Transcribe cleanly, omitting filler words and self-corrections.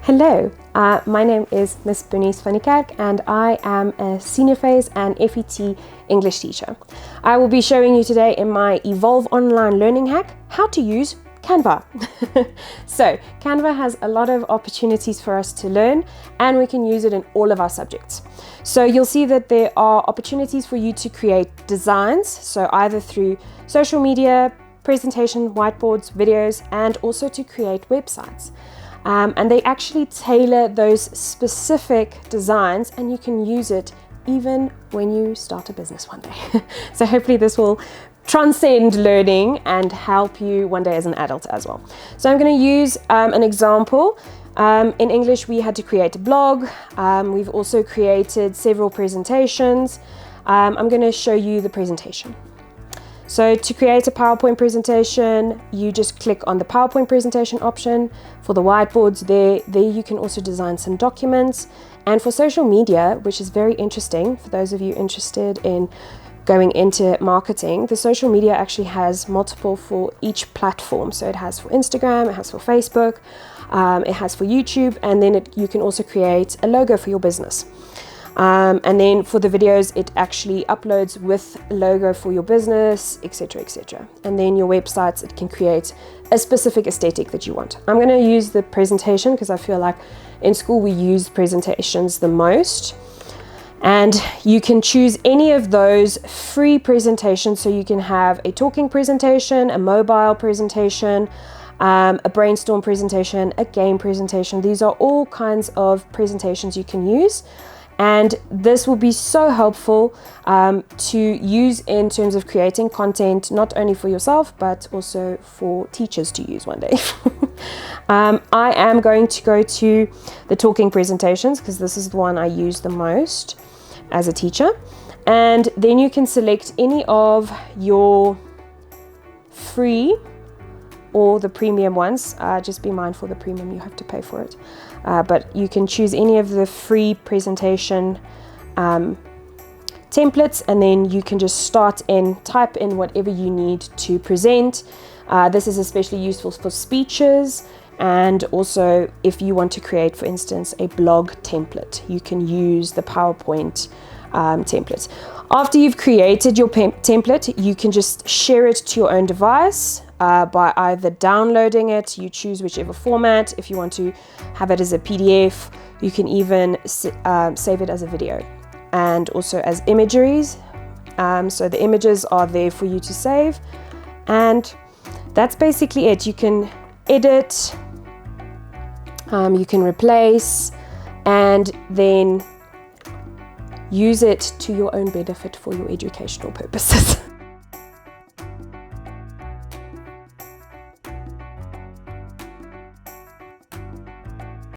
Hello, my name is Miss Bernice Van Niekerk and I am a senior phase and FET English teacher. I will be showing you today in my Evolve Online Learning Hack how to use Canva. So Canva has a lot of opportunities for us to learn and we can use it in all of our subjects. So you'll see that there are opportunities for you to create designs, so either through social media, presentation, whiteboards, videos, and also to create websites. And they actually tailor those specific designs and you can use it even when you start a business one day. So hopefully this will transcend learning and help you one day as an adult as well. So I'm going to use an example. In English we had to create a blog. We've also created several presentations. I'm going to show you the presentation. So to create a PowerPoint presentation, you just click on the PowerPoint presentation option. For the whiteboards there you can also design some documents. And for social media, which is very interesting for those of you interested in going into marketing, the social media actually has multiple for each platform. So it has for Instagram, it has for Facebook, it has for YouTube, and then you can also create a logo for your business. And then for the videos, it actually uploads with a logo for your business, etc., etc. And then your websites, it can create a specific aesthetic that you want. I'm going to use the presentation because I feel like in school we use presentations the most. And you can choose any of those free presentations. So you can have a talking presentation, a mobile presentation, a brainstorm presentation, a game presentation. These are all kinds of presentations you can use. And this will be so helpful to use in terms of creating content, not only for yourself, but also for teachers to use one day. I am going to go to the talking presentations because this is the one I use the most as a teacher. And then you can select any of your free or the premium ones. Just be mindful the premium, you have to pay for it. But you can choose any of the free presentation templates, and then you can just type in whatever you need to present. This is especially useful for speeches, and also if you want to create, for instance, a blog template, you can use the PowerPoint templates. After you've created your template, you can just share it to your own device by either downloading it. You choose whichever format. If you want to have it as a PDF, you can even save it as a video and also as imageries. So the images are there for you to save, and that's basically it. You can edit, you can replace, and then use it to your own benefit for your educational purposes.